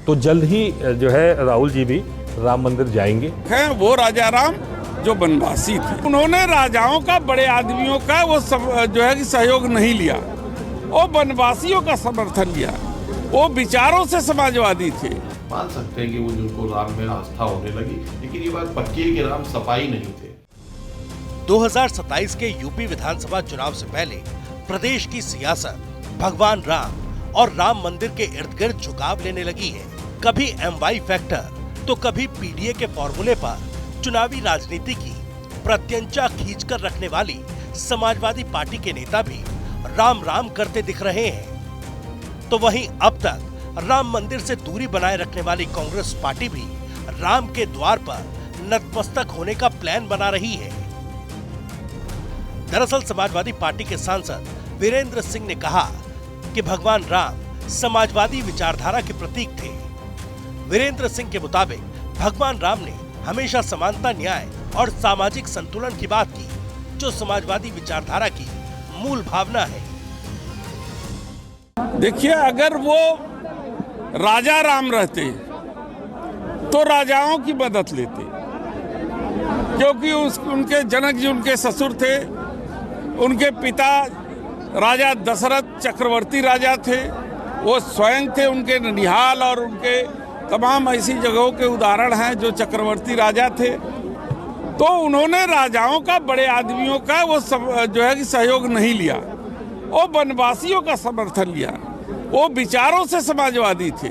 तो जल्द ही जो है राहुल जी भी राम मंदिर जाएंगे। है वो राजा राम जो वनवासी थे, उन्होंने राजाओं का, बड़े आदमियों का वो जो है कि सहयोग नहीं लिया, वो वनवासियों का समर्थन लिया। वो विचारों से समाजवादी थे। मान सकते हैं कि वो जिनको राम में आस्था होने लगी, लेकिन ये बात पक्की है कि राम सपाई नहीं थे। 2027 के यूपी विधानसभा चुनाव से पहले प्रदेश की सियासत भगवान राम और राम मंदिर के इर्द गिर्द झुकाव लेने लगी है। कभी MY फैक्टर तो कभी PDA के फॉर्मूले पर चुनावी राजनीति की प्रत्यंचा खींचकर रखने वाली समाजवादी पार्टी के नेता भी राम राम करते दिख रहे हैं। तो वहीं अब तक राम मंदिर से दूरी बनाए रखने वाली कांग्रेस पार्टी भी राम के द्वार पर नतमस्तक होने का प्लान बना रही है। दरअसल समाजवादी पार्टी के सांसद वीरेंद्र सिंह ने कहा कि भगवान राम समाजवादी विचारधारा के प्रतीक थे। वीरेंद्र सिंह के मुताबिक भगवान राम ने हमेशा समानता, न्याय और सामाजिक संतुलन की बात की, जो समाजवादी विचारधारा की मूल भावना है। देखिए, अगर वो राजा राम रहते तो राजाओं की मदद लेते, क्योंकि उनके जनक जी उनके ससुर थे। उनके पिता राजा दशरथ चक्रवर्ती राजा थे। वो स्वयं थे, उनके ननिहाल और उनके तमाम ऐसी जगहों के उदाहरण हैं जो चक्रवर्ती राजा थे। तो उन्होंने राजाओं का, बड़े आदमियों का वो जो है कि सहयोग नहीं लिया, वो वनवासियों का समर्थन लिया। वो विचारों से समाजवादी थे।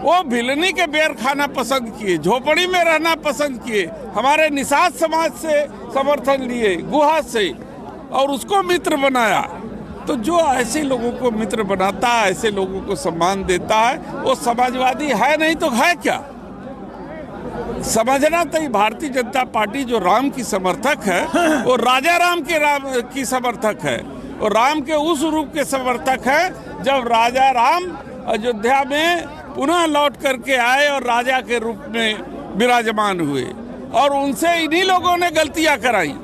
वो भिलनी के बेर खाना पसंद किए, झोपड़ी में रहना पसंद किए, हमारे निषाद समाज से समर्थन लिए, गुहा से, और उसको मित्र बनाया। तो जो ऐसे लोगों को मित्र बनाता है, ऐसे लोगों को सम्मान देता है, वो समाजवादी है, नहीं तो है क्या? समझना तो भारतीय जनता पार्टी जो राम की समर्थक है, वो राजा राम की समर्थक है। और राम के उस रूप के समर्थक है जब राजा राम अयोध्या में पुनः लौट करके आए और राजा के रूप में विराजमान हुए। और उनसे इन्हीं लोगों ने गलतियां कराई,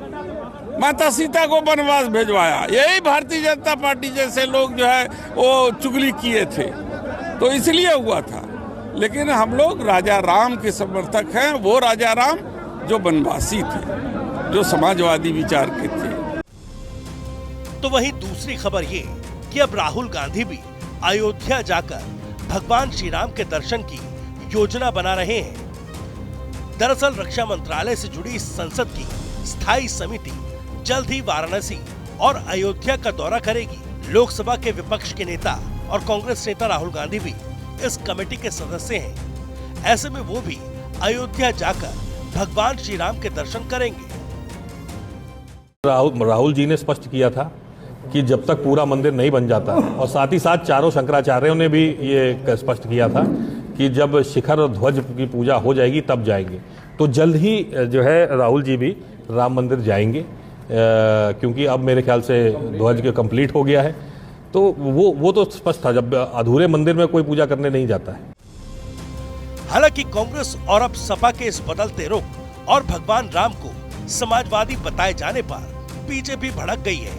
माता सीता को वनवास भेजवाया। यही भारतीय जनता पार्टी जैसे लोग जो है वो चुगली किए थे, तो इसलिए हुआ था। लेकिन हम लोग राजा राम के समर्थक हैं, वो राजा राम जो वनवासी थे, जो समाजवादी विचार के थे। तो वहीं दूसरी खबर ये कि अब राहुल गांधी भी अयोध्या जाकर भगवान श्री राम के दर्शन की योजना बना रहे हैं। दरअसल रक्षा मंत्रालय से जुड़ी संसद की स्थायी समिति जल्द ही वाराणसी और अयोध्या का दौरा करेगी। लोकसभा के विपक्ष के नेता और कांग्रेस नेता राहुल गांधी भी इस कमेटी के सदस्य हैं। ऐसे में वो भी अयोध्या जाकर भगवान श्री राम के दर्शन करेंगे। राहुल जी ने स्पष्ट किया था कि जब तक पूरा मंदिर नहीं बन जाता, और साथ ही साथ चारों शंकराचार्यों ने भी ये स्पष्ट किया था कि जब शिखर और ध्वज की पूजा हो जाएगी तब जाएंगे। तो जल्द ही जो है राहुल जी भी राम मंदिर जाएंगे, क्योंकि अब मेरे ख्याल से ध्वज के कंप्लीट हो गया है। तो वो तो स्पष्ट था, जब अधूरे मंदिर में कोई पूजा करने नहीं जाता है। हालांकि कांग्रेस और अब सपा के इस बदलते रुख और भगवान राम को समाजवादी बताए जाने पर बीजेपी भड़क गई है।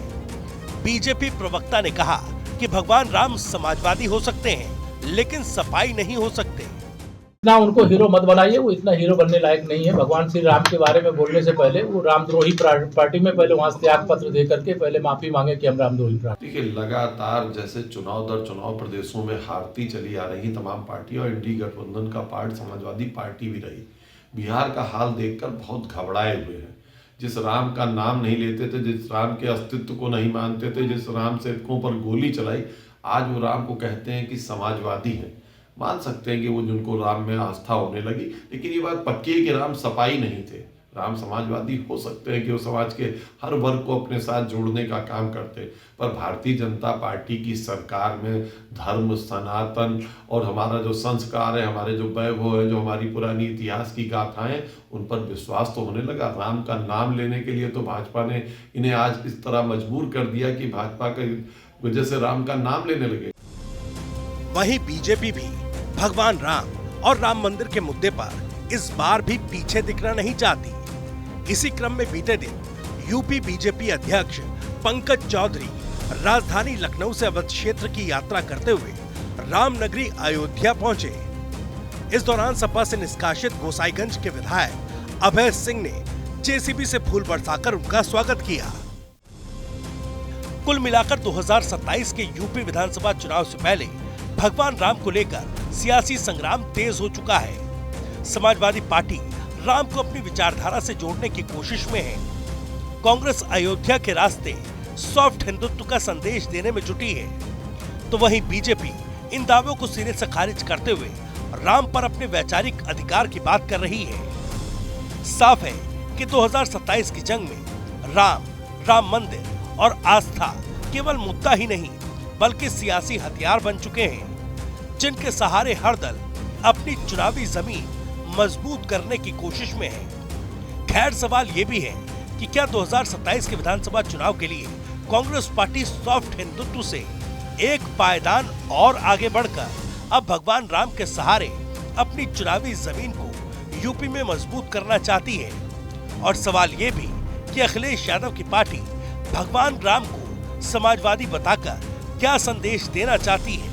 बीजेपी प्रवक्ता ने कहा कि भगवान राम समाजवादी हो सकते हैं, लेकिन सपाई नहीं हो सकते। इतना उनको हीरो मत बनाइए, वो इतना हीरो बनने लायक नहीं है। भगवान श्री राम के बारे में बोलने से पहले वो रामद्रोही पार्टी में पहले वहां त्याग पत्र दे करके पहले माफी मांगे कि हम रामद्रोही पार्टी। देखिए, लगातार जैसे चुनाव दर चुनाव प्रदेशों में हारती चली आ रही तमाम पार्टियां, और इंडी गठबंधन का पार्ट समाजवादी पार्टी भी रही। बिहार का हाल देखकर बहुत घबराए हुए हैं। जिस राम का नाम नहीं लेते थे, जिस राम के अस्तित्व को नहीं मानते थे, जिस राम सेवकों पर गोली चलाई, आज वो राम को कहते हैं कि समाजवादी हैं। मान सकते हैं कि वो जिनको राम में आस्था होने लगी, लेकिन ये बात पक्की है कि राम सपाई नहीं थे। राम समाजवादी हो सकते हैं कि वो समाज के हर वर्ग को अपने साथ जोड़ने का काम करते, पर भारतीय जनता पार्टी की सरकार में धर्म, सनातन और हमारा जो संस्कार है, हमारे जो वैभव है, जो हमारी पुरानी इतिहास की गाथाएं, उन पर विश्वास तो होने लगा। राम का नाम लेने के लिए तो भाजपा ने इन्हें आज इस तरह मजबूर कर दिया कि भाजपा की वजह से राम का नाम लेने लगे। वहीं बीजेपी भी भगवान राम और राम मंदिर के मुद्दे पर इस बार भी पीछे दिखना नहीं चाहती। इसी क्रम में बीते दिन यूपी बीजेपी अध्यक्ष पंकज चौधरी राजधानी लखनऊ से अवध क्षेत्र की यात्रा करते हुए रामनगरी अयोध्या पहुंचे। इस दौरान सपा से निष्कासित गोसाईगंज के विधायक अभय सिंह ने जेसीबी से फूल बरसाकर उनका स्वागत किया। कुल मिलाकर 2027 के यूपी विधानसभा चुनाव से पहले भगवान राम को लेकर सियासी संग्राम तेज हो चुका है। समाजवादी पार्टी राम को अपनी विचारधारा से जोड़ने की कोशिश में है। कांग्रेस अयोध्या के रास्ते सॉफ्ट हिंदुत्व का संदेश देने में जुटी है, तो वहीं बीजेपी इन दावों को सिरे से खारिज करते हुए राम पर अपने वैचारिक अधिकार की बात कर रही है। साफ है कि 2027 की जंग में राम मंदिर और आस्था केवल मुद्दा ही नहीं बल्कि सियासी हथियार बन चुके हैं, जिनके सहारे हर दल अपनी चुनावी जमीन मजबूत करने की कोशिश में है। खैर सवाल ये भी है कि क्या 2027 के विधानसभा चुनाव के लिए कांग्रेस पार्टी सॉफ्ट हिंदुत्व से एक पायदान और आगे बढ़कर अब भगवान राम के सहारे अपनी चुनावी जमीन को यूपी में मजबूत करना चाहती है। और सवाल ये भी कि अखिलेश यादव की पार्टी भगवान राम को समाजवादी बताकर क्या संदेश देना चाहती है।